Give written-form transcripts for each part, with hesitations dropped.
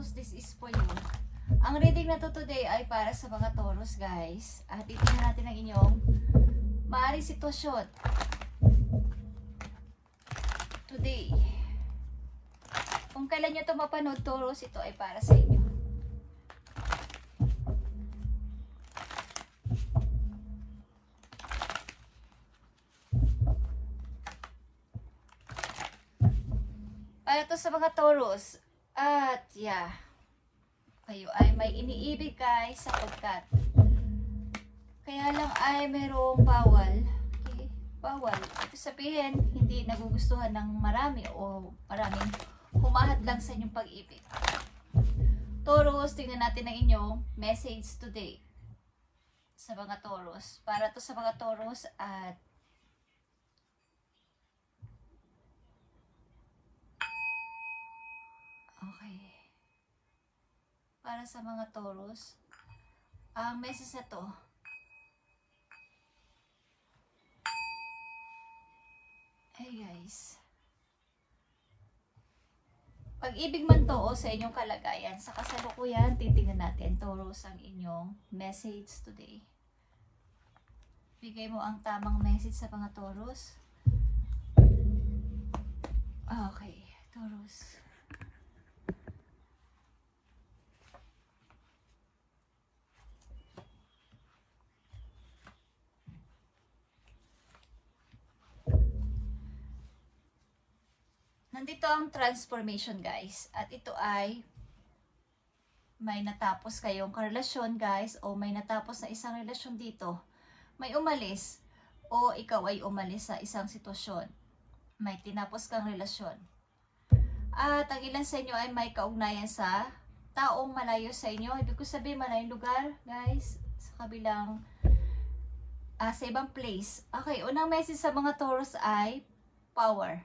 Taurus, this is for you. Ang reading na to today ay para sa mga Taurus, guys. At titingnan natin ang inyong maaaring sitwasyon today. Kung kailan nyo ito mapanood, Taurus, ito ay para sa inyo. Para to sa mga Taurus. At yeah, kayo ay may iniibig, guys, sapagkat kaya lang ay mayroong bawal. Okay? Bawal. Ito sabihin, hindi nagugustuhan ng marami o maraming humahad lang sa inyong pag-ibig. Taurus, tingnan natin ang inyong message today sa mga Taurus. Para to sa mga Taurus at okay. Para sa mga Taurus, ang message na to, hey guys, pag-ibig man to o sa inyong kalagayan, sa kasalukuyan, titingnan natin, Taurus, ang inyong message today. Bigay mo ang tamang message sa mga Taurus. Okay, Taurus. Nandito ang transformation, guys. At ito ay may natapos kayong karelasyon, guys, o may natapos na isang relasyon dito. May umalis o ikaw ay umalis sa isang sitwasyon. May tinapos kang relasyon. At ang ilan sa inyo ay may kaugnayan sa taong malayo sa inyo. Ibig ko sabihin, malayong lugar, guys, sa kabilang sa ibang place. Okay, unang message sa mga Taurus ay power.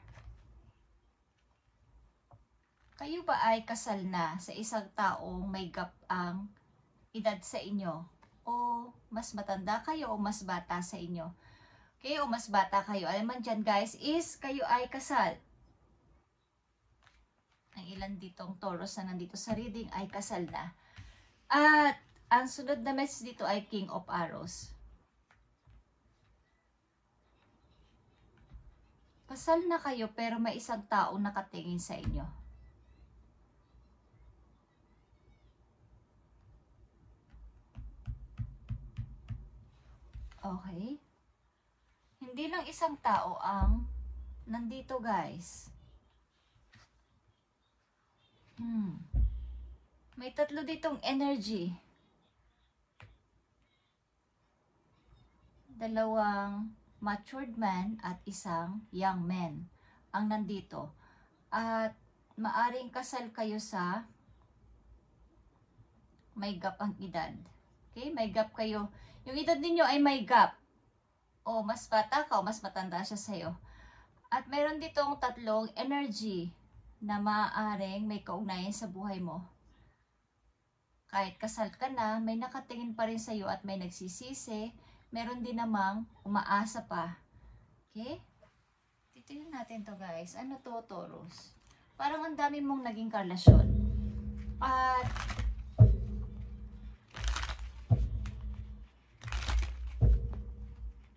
Kayo ba ay kasal na sa isang taong may gap ang edad sa inyo? O mas matanda kayo o mas bata sa inyo? Okay, o mas bata kayo. Alam man dyan, guys, is kayo ay kasal. Ang ilan ditong Taurus na nandito sa reading ay kasal na. At ang sunod na message dito ay King of Arrows. Kasal na kayo pero may isang taong nakatingin sa inyo. Okay. Hindi lang isang tao ang nandito, guys. May tatlo ditong energy. Dalawang matured man at isang young man ang nandito. At maaring kasal kayo sa may gap ang edad. Okay? May gap kayo. Yung edad ninyo ay may gap. O mas bata ka o mas matanda siya sa'yo. At meron ditong tatlong energy na maaaring may kaugnayan sa buhay mo. Kahit kasal ka na, may nakatingin pa rin sa'yo at may nagsisisi. Meron din namang umaasa pa. Okay? Titignan natin to, guys. Ano to, Taurus? Parang ang dami mong naging karelasyon. At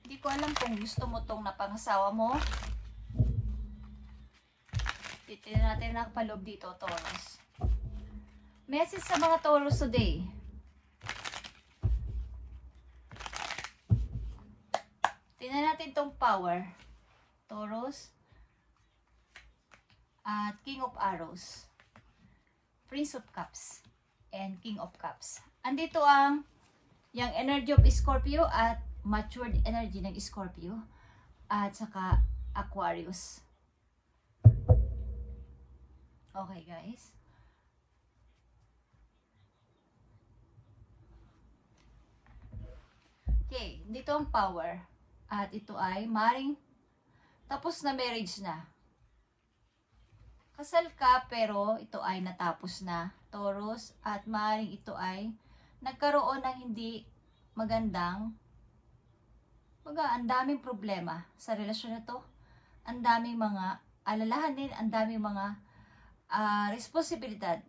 hindi ko alam kung gusto mo tong napangasawa mo. Titignan natin ang paloob dito, Taurus. Message sa mga Taurus today. Tingnan natin tong power. Taurus. At King of Arrows. Prince of Cups. And King of Cups. Andito ang yung energy of Scorpio at matured energy ng Scorpio. At saka Aquarius. Okay, guys. Okay, dito ang power. At ito ay maring tapos na marriage na. Kasal ka pero ito ay natapos na, Taurus. At maring ito ay nagkaroon ng hindi magandang, ang daming problema sa relasyon na to. Ang daming mga alalahanin, ang daming mga responsibilidad.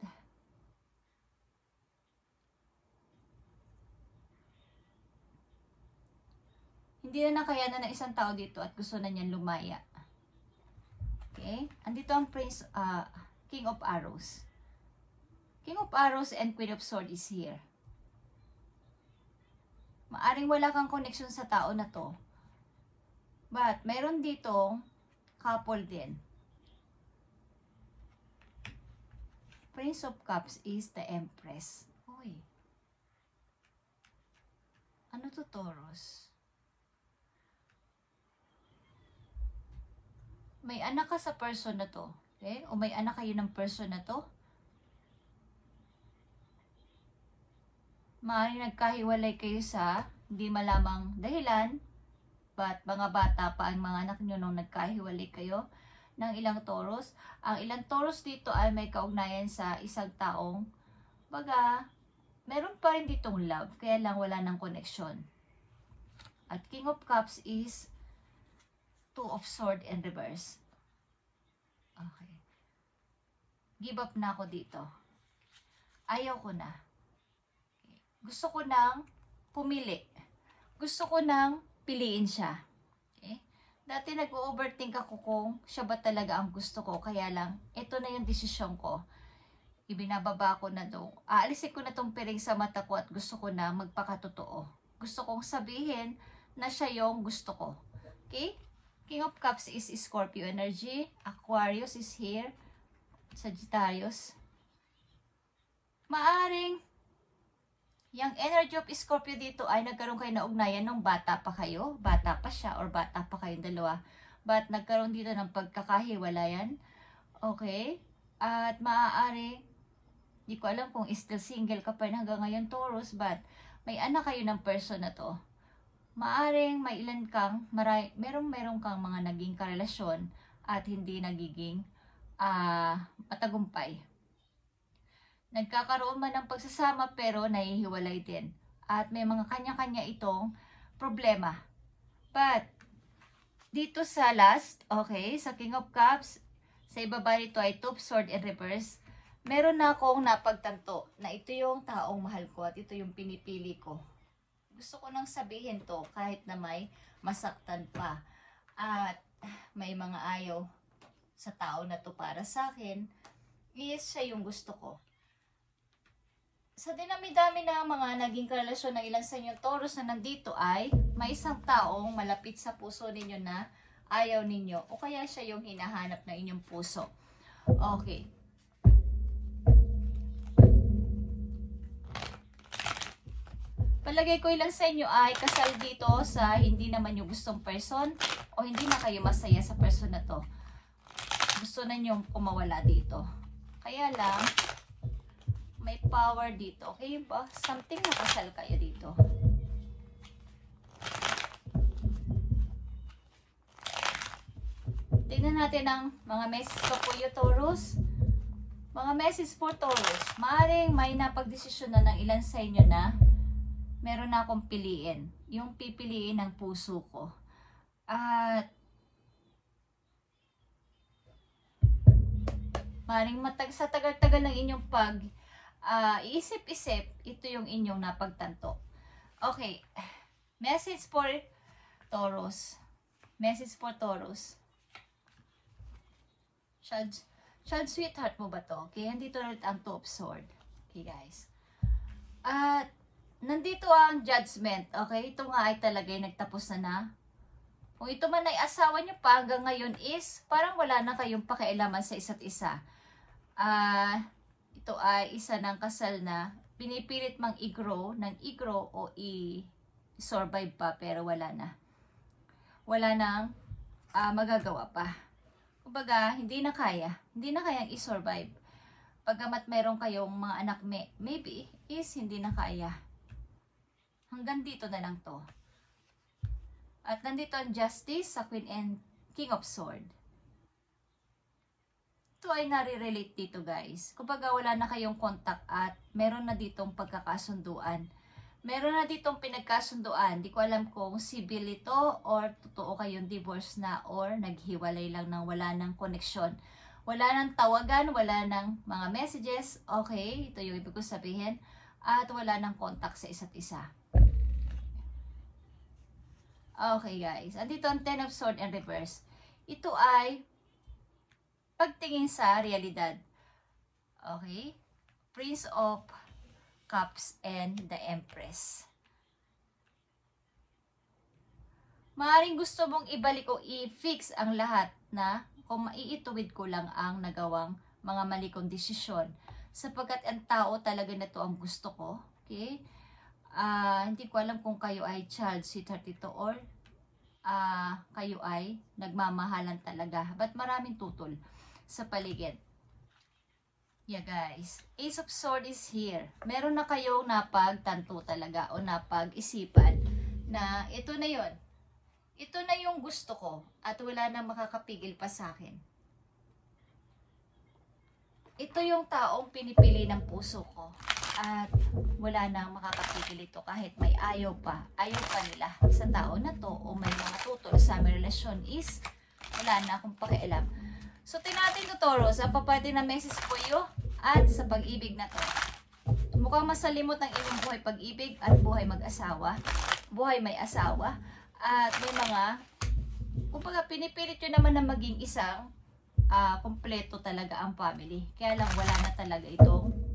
Hindi na nakayanan ng isang tao dito at gusto na niyan lumaya. Okay? Andito ang King of Arrows. King of Arrows and Queen of Swords is here. Maaring wala kang connection sa tao na to. But, meron ditong couple din. Prince of Cups is the Empress. Uy. Ano to, Taurus? May anak ka sa person na to. Okay? O may anak kayo ng person na to. Maaaring nagkahiwalay kayo sa hindi malamang dahilan. But mga bata pa ang mga anak nyo nung nagkahiwalay kayo ng ilang Taurus. Ang ilang Taurus dito ay may kaugnayan sa isang taong baga, meron pa rin ditong love. Kaya lang wala ng connection. At King of Cups is Two of Swords in reverse. Okay. Give up na ako dito. Ayaw ko na. Okay. Gusto ko nang pumili. Gusto ko nang piliin siya. Okay? Dati nag-overthink ako kung siya ba talaga ang gusto ko. Kaya lang, ito na yung desisyon ko. Ibinababa ko na doon. Aalisin ko na tong piring sa mata ko at gusto ko na magpakatotoo. Gusto kong sabihin na siya yung gusto ko. Okay? King of Cups is Scorpio energy. Aquarius is here. Sagittarius. Maaring yung energy of Scorpio dito ay nagkaroon kayo na ugnayan nung bata pa kayo. Bata pa siya or bata pa kayong dalawa. But nagkaroon dito ng pagkakahiwalayan. Okay? At maaari, di ko alam kung still single ka pa rin hanggang ngayon, Taurus. But may anak kayo ng person na to. Maaring may ilan kang, merong kang mga naging karelasyon at hindi nagiging matagumpay. Nagkakaroon man ng pagsasama pero nahihiwalay din. At may mga kanya-kanya itong problema. But, dito sa last, okay, sa King of Cups, sa ibaba nito ay Two of Swords in reverse, meron na akong napagtanto na ito yung taong mahal ko at ito yung pinipili ko. Gusto ko nang sabihin to kahit na may masaktan pa. At may mga ayaw sa tao na to para sa akin. Yes, siya yung gusto ko. Sa dinami-dami na mga naging karelasyon ng ilan sa inyong Taurus na nandito ay may isang taong malapit sa puso ninyo na ayaw ninyo. O kaya siya yung hinahanap ng inyong puso. Okay. Palagay ko ilan sa inyo ay kasal dito sa hindi naman yung gustong person o hindi na kayo masaya sa person na to. Gusto na nyo kumawala dito. Kaya lang, may power dito. Okay ba? Something nakasal kayo dito. Tingnan natin ang mga message ko po yung Taurus. Mga message for Taurus. Maaaring may napagdesisyon na ng ilan sa inyo na meron na akong piliin. Yung pipiliin ng puso ko. At maring sa tagal-tagal ng inyong iisip-isip, ito yung inyong napagtanto. Okay. Message for Taurus. Message for Taurus. Child sweetheart mo ba to? Okay, nandito ulit ang Two of Swords. Okay, guys. At nandito ang judgment. Okay, ito nga ay talaga nagtapos na. Kung ito man ay asawa nyo pa hanggang ngayon is parang wala na kayong pakialaman sa isa't isa. Ito ay isa ng kasal na pinipilit mang i-grow o i-survive pa pero wala na. Wala nang magagawa pa. Kumbaga, hindi na kayang i-survive. Pagkamat meron kayong mga anak maybe is hindi na kaya. Hanggang dito na lang to. At nandito ang Justice sa Queen and King of Swords. Ito ay nare-relate dito, guys. Kumbaga wala na kayong contact at meron na ditong pagkakasunduan. Meron na ditong pinagkasunduan. Di ko alam kung civil ito or totoo kayong divorce na or naghiwalay lang nang wala ng connection. Wala nang tawagan, wala nang mga messages. Okay, ito yung ibig ko sabihin. At wala nang contact sa isa't isa. Okay guys, andito ang Ten of Swords and Reverse. Ito ay pagtingin sa realidad. Okay? Prince of Cups and the Empress. Maaaring gusto mong ibalik o i-fix ang lahat na kung maiituwid ko lang ang nagawang mga mali kong desisyon. Sapagkat ang tao talaga na to ang gusto ko. Okay? Hindi ko alam kung kayo ay child sweetheart ito or kayo ay nagmamahalan talaga. But maraming tutol sa paligid. Yeah guys. Ace of Swords is here. Meron na kayong napagtanto talaga o napag-isipan na ito na yon. Ito na yung gusto ko at wala nang makakapigil pa sa akin. Ito yung taong pinipili ng puso ko. At wala nang makakapigil ito kahit may ayaw pa nila sa tao na to o may mga tutol sa aming relasyon is wala na akong pakialam. So tinatin to Taurus, ang papati na message po iyo at sa pag-ibig na to. Mukhang masalimot ang inyong buhay pag-ibig at buhay mag-asawa, buhay may asawa at may mga kumbaga pinipilit nyo naman na maging isang kompleto talaga ang family. Kaya lang wala na talaga itong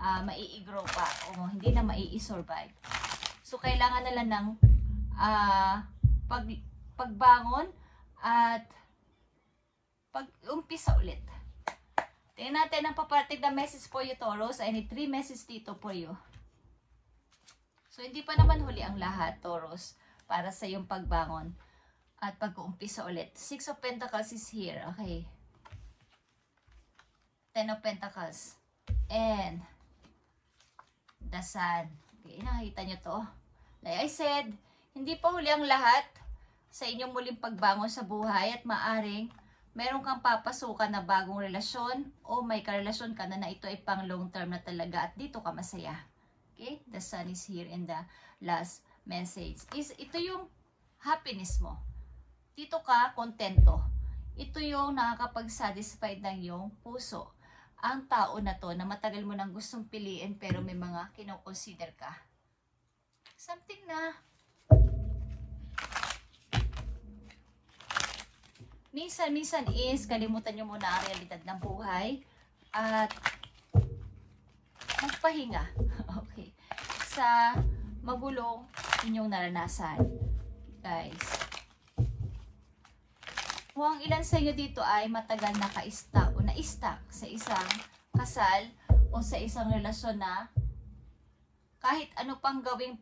mai-grow pa o hindi na mai-survive. So, kailangan na lang ng pagbangon at pag-umpisa ulit. Tingnan natin ang paparating na message for you, Taurus. I need 3 messages dito for you. So, hindi pa naman huli ang lahat, Taurus, para sa iyong pagbangon at pag-uumpisa ulit. 6 of Pentacles is here. Okay. 10 of Pentacles. And the Sun. Okay, nakita nyo to. Like I said, hindi pa huli ang lahat sa inyong muling pagbangon sa buhay at maaring meron kang papasukan na bagong relasyon o may karelasyon ka na ito ay pang long term na talaga at dito ka masaya. Okay? The Sun is here in the last message. Ito yung happiness mo. Dito ka kontento. Ito yung nakakapag-satisfied ng iyong puso. Ang tao na to na matagal mo nang gustong piliin pero may mga kinoconsider ka. Something na minsan is kalimutan nyo muna ang realidad ng buhay at magpahinga. Okay. Sa magulong inyong naranasan. Guys. Kung ang ilan sa inyo dito ay matagal naka-stuck o na-stuck sa isang kasal o sa isang relasyon na kahit ano pang gawing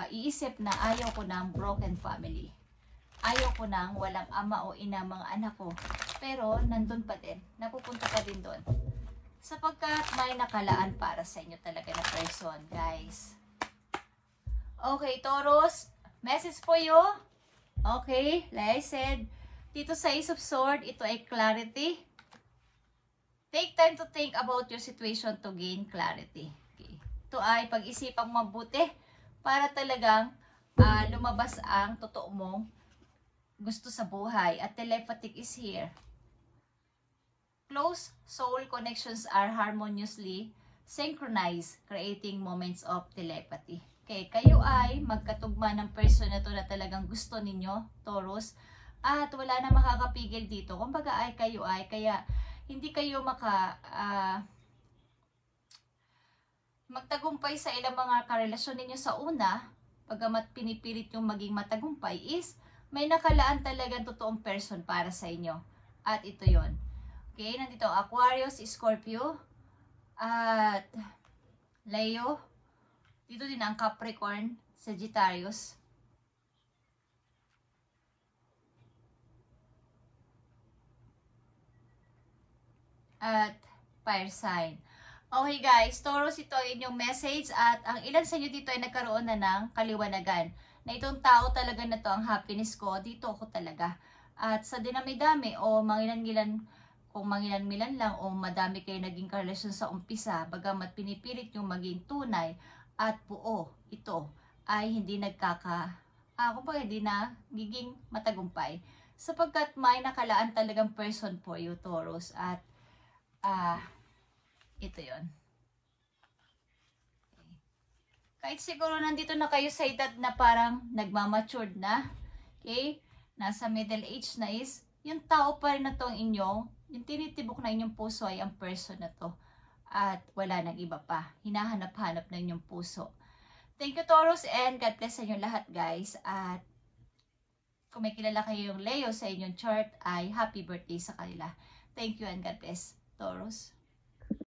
iisip na ayaw ko ng broken family. Ayaw ko ng walang ama o ina mga anak ko. Pero nandun pa din. Napupunta pa din doon. Sapagkat may nakalaan para sa inyo talaga na person, guys. Okay, Taurus. Message for you. Okay, like I said, dito sa Ace of Swords, ito ay clarity. Take time to think about your situation to gain clarity. Okay. Ito ay pag-isipang mabuti para talagang lumabas ang totoo mong gusto sa buhay. At telepathic is here. Close soul connections are harmoniously synchronized, creating moments of telepathy. Okay, kayo ay magkatugma ng person na to na talagang gusto ninyo, Taurus. At wala na makakapigil dito. Kumbaga ay kayo ay, kaya hindi kayo magtagumpay sa ilang mga karelasyon ninyo sa una, pagamat pinipilit yung maging matagumpay is, may nakalaan talagang totoong person para sa inyo. At ito yon. Okay, nandito Aquarius, Scorpio, at Leo. Dito din ang Capricorn, Sagittarius, at fire sign. Okay guys, Taurus, ito ay inyong message at ang ilan sa inyo dito ay nagkaroon na ng kaliwanagan na itong tao talaga na to ang happiness ko, dito ako talaga. At sa dinami-dami o mangilan-ngilan, kung mangilan-milan lang o madami kayo naging karelasyon sa umpisa, bagamat pinipilit yung maging tunay at buo, ito ay hindi kumbaga hindi na giging matagumpay. Sapagkat may nakalaan talagang person for you, Taurus, at ito yon. Okay. Kahit siguro nandito na kayo sa edad na parang nagmamatured na, okay? Nasa middle age na is, yung tao pa rin na to inyo, yung tinitibok na inyong puso ay ang person na to. At wala nang iba pa. Hinahanap-hanap na inyong puso. Thank you, Taurus, and God bless sa inyo lahat, guys. At kung may kilala kayong Leo sa inyong chart, ay happy birthday sa kanila. Thank you and God bless, Taurus.